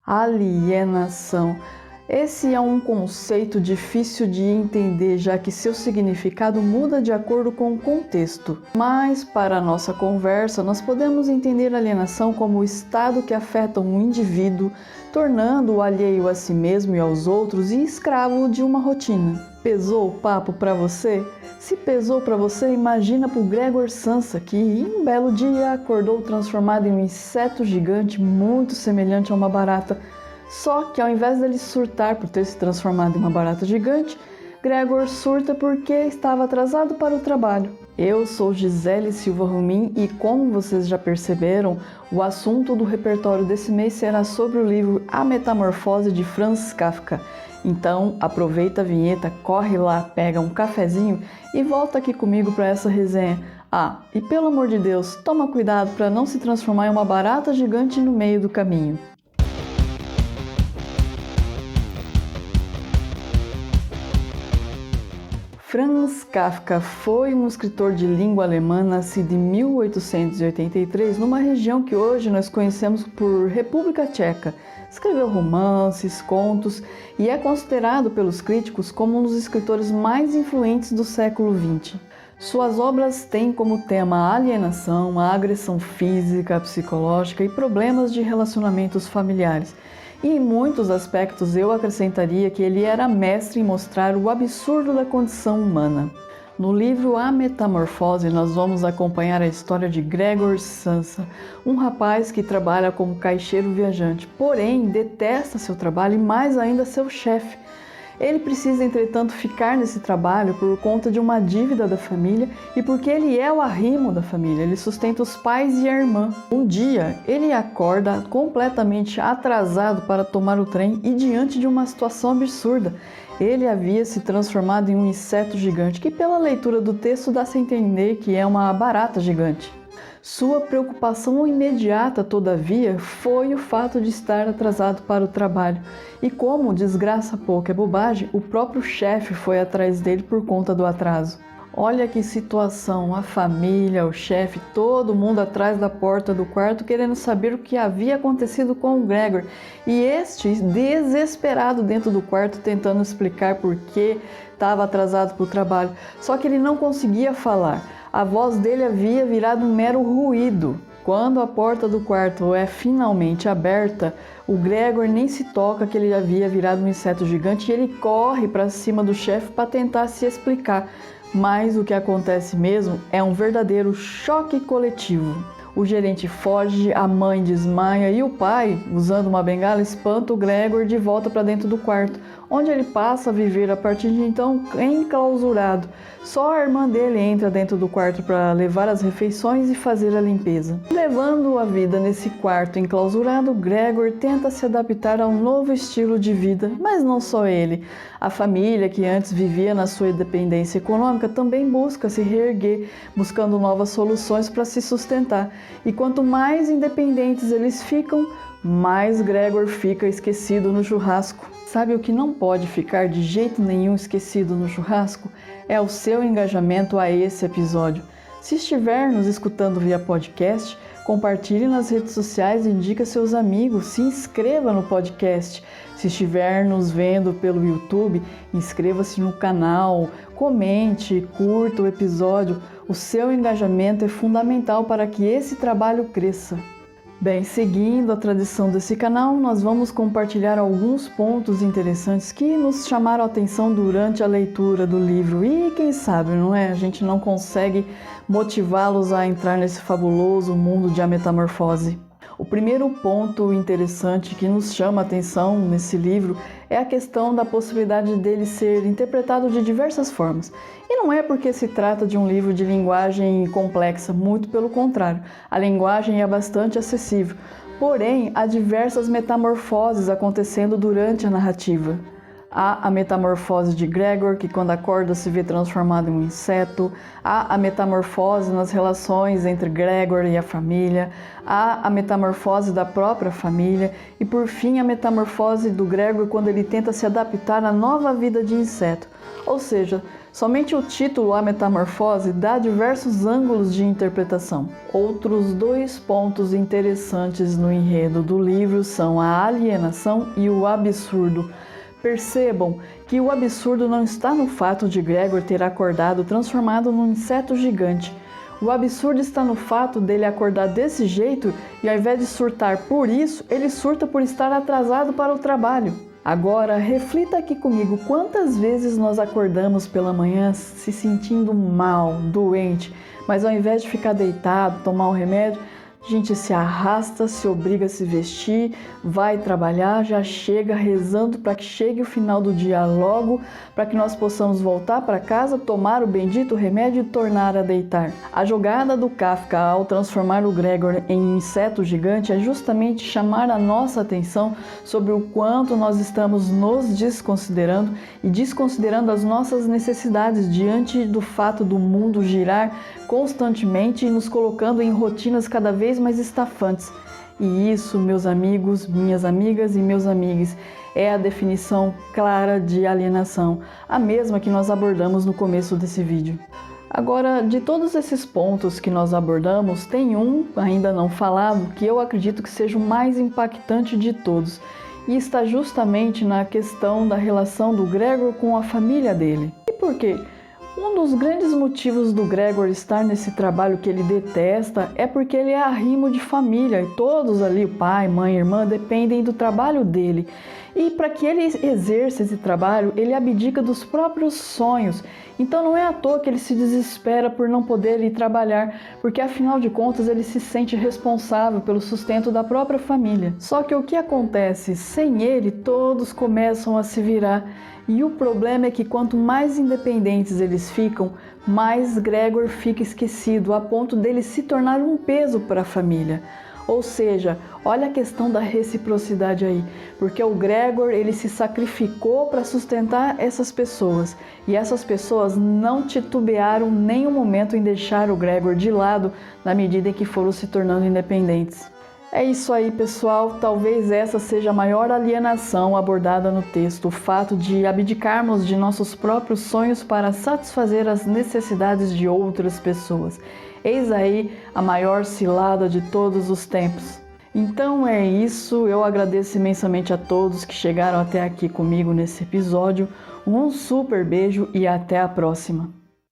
Alienação. Esse é um conceito difícil de entender, já que seu significado muda de acordo com o contexto. Mas, para a nossa conversa, nós podemos entender a alienação como o estado que afeta um indivíduo, tornando-o alheio a si mesmo e aos outros e escravo de uma rotina. Pesou o papo para você? Se pesou para você, imagina para o Gregor Samsa, que em um belo dia acordou transformado em um inseto gigante muito semelhante a uma barata. Só que ao invés dele surtar por ter se transformado em uma barata gigante, Gregor surta porque estava atrasado para o trabalho. Eu sou Gisele Silva Rumin e, como vocês já perceberam, o assunto do repertório desse mês será sobre o livro A Metamorfose de Franz Kafka. Então aproveita a vinheta, corre lá, pega um cafezinho e volta aqui comigo para essa resenha. Ah, e pelo amor de Deus, toma cuidado para não se transformar em uma barata gigante no meio do caminho. Franz Kafka foi um escritor de língua alemã nascido em 1883 numa região que hoje nós conhecemos por República Tcheca. Escreveu romances, contos e é considerado pelos críticos como um dos escritores mais influentes do século XX. Suas obras têm como tema a alienação, a agressão física, psicológica e problemas de relacionamentos familiares. E em muitos aspectos eu acrescentaria que ele era mestre em mostrar o absurdo da condição humana. No livro A Metamorfose, nós vamos acompanhar a história de Gregor Samsa, um rapaz que trabalha como caixeiro viajante, porém detesta seu trabalho e mais ainda seu chefe. Ele precisa, entretanto, ficar nesse trabalho por conta de uma dívida da família e porque ele é o arrimo da família, ele sustenta os pais e a irmã. Um dia, ele acorda completamente atrasado para tomar o trem e diante de uma situação absurda. Ele havia se transformado em um inseto gigante, que pela leitura do texto dá-se a entender que é uma barata gigante. Sua preocupação imediata, todavia, foi o fato de estar atrasado para o trabalho. E como desgraça pouco é bobagem, o próprio chefe foi atrás dele por conta do atraso. Olha que situação, a família, o chefe, todo mundo atrás da porta do quarto querendo saber o que havia acontecido com o Gregor. E este, desesperado dentro do quarto, tentando explicar por que estava atrasado para o trabalho. Só que ele não conseguia falar. A voz dele havia virado um mero ruído. Quando a porta do quarto é finalmente aberta, o Gregor nem se toca que ele havia virado um inseto gigante e ele corre para cima do chefe para tentar se explicar. Mas o que acontece mesmo é um verdadeiro choque coletivo. O gerente foge, a mãe desmaia e o pai, usando uma bengala, espanta o Gregor de volta para dentro do quarto, onde ele passa a viver a partir de então enclausurado. Só a irmã dele entra dentro do quarto para levar as refeições e fazer a limpeza. Levando a vida nesse quarto enclausurado, Gregor tenta se adaptar a um novo estilo de vida, mas não só ele. A família, que antes vivia na sua independência econômica, também busca se reerguer, buscando novas soluções para se sustentar. E quanto mais independentes eles ficam, mais Gregor fica esquecido no churrasco. Sabe o que não pode ficar de jeito nenhum esquecido no churrasco? É o seu engajamento a esse episódio. Se estiver nos escutando via podcast, compartilhe nas redes sociais e indique a seus amigos, se inscreva no podcast. Se estiver nos vendo pelo YouTube, inscreva-se no canal, comente, curta o episódio. O seu engajamento é fundamental para que esse trabalho cresça. Bem, seguindo a tradição desse canal, nós vamos compartilhar alguns pontos interessantes que nos chamaram a atenção durante a leitura do livro e quem sabe, não é? A gente não consegue motivá-los a entrar nesse fabuloso mundo de A Metamorfose. O primeiro ponto interessante que nos chama a atenção nesse livro é a questão da possibilidade dele ser interpretado de diversas formas. E não é porque se trata de um livro de linguagem complexa, muito pelo contrário. A linguagem é bastante acessível, porém há diversas metamorfoses acontecendo durante a narrativa. Há a metamorfose de Gregor, que quando acorda se vê transformado em um inseto. Há a metamorfose nas relações entre Gregor e a família. Há a metamorfose da própria família. E por fim a metamorfose do Gregor quando ele tenta se adaptar à nova vida de inseto. Ou seja, Somente o título A Metamorfose dá diversos ângulos de interpretação. Outros dois pontos interessantes no enredo do livro são a alienação e o absurdo. Percebam que o absurdo não está no fato de Gregor ter acordado transformado num inseto gigante. O absurdo está no fato dele acordar desse jeito e, ao invés de surtar por isso, ele surta por estar atrasado para o trabalho. Agora, reflita aqui comigo quantas vezes nós acordamos pela manhã se sentindo mal, doente, mas ao invés de ficar deitado, tomar um remédio, a gente se arrasta, se obriga a se vestir, vai trabalhar, já chega rezando para que chegue o final do dia logo, para que nós possamos voltar para casa, tomar o bendito remédio e tornar a deitar. A jogada do Kafka ao transformar o Gregor em inseto gigante é justamente chamar a nossa atenção sobre o quanto nós estamos nos desconsiderando e desconsiderando as nossas necessidades diante do fato do mundo girar constantemente e nos colocando em rotinas cada vez mais estafantes. E isso, meus amigos, minhas amigas e meus amigos, é a definição clara de alienação, a mesma que nós abordamos no começo desse vídeo. Agora, de todos esses pontos que nós abordamos, tem um ainda não falado que eu acredito que seja o mais impactante de todos, e está justamente na questão da relação do Gregor com a família dele. E por quê? Um dos grandes motivos do Gregor estar nesse trabalho que ele detesta é porque ele é arrimo de família e todos ali, o pai, mãe, irmã, dependem do trabalho dele. E para que ele exerça esse trabalho, ele abdica dos próprios sonhos. Então não é à toa que ele se desespera por não poder ir trabalhar, porque afinal de contas ele se sente responsável pelo sustento da própria família. Só que o que acontece? Sem ele, todos começam a se virar. E o problema é que quanto mais independentes eles ficam, mais Gregor fica esquecido, a ponto dele se tornar um peso para a família. Ou seja, olha a questão da reciprocidade aí, porque o Gregor ele se sacrificou para sustentar essas pessoas, e essas pessoas não titubearam nem um momento em deixar o Gregor de lado na medida em que foram se tornando independentes. É isso aí, pessoal. Talvez essa seja a maior alienação abordada no texto, o fato de abdicarmos de nossos próprios sonhos para satisfazer as necessidades de outras pessoas. Eis aí a maior cilada de todos os tempos. Então é isso, eu agradeço imensamente a todos que chegaram até aqui comigo nesse episódio. Um super beijo e até a próxima!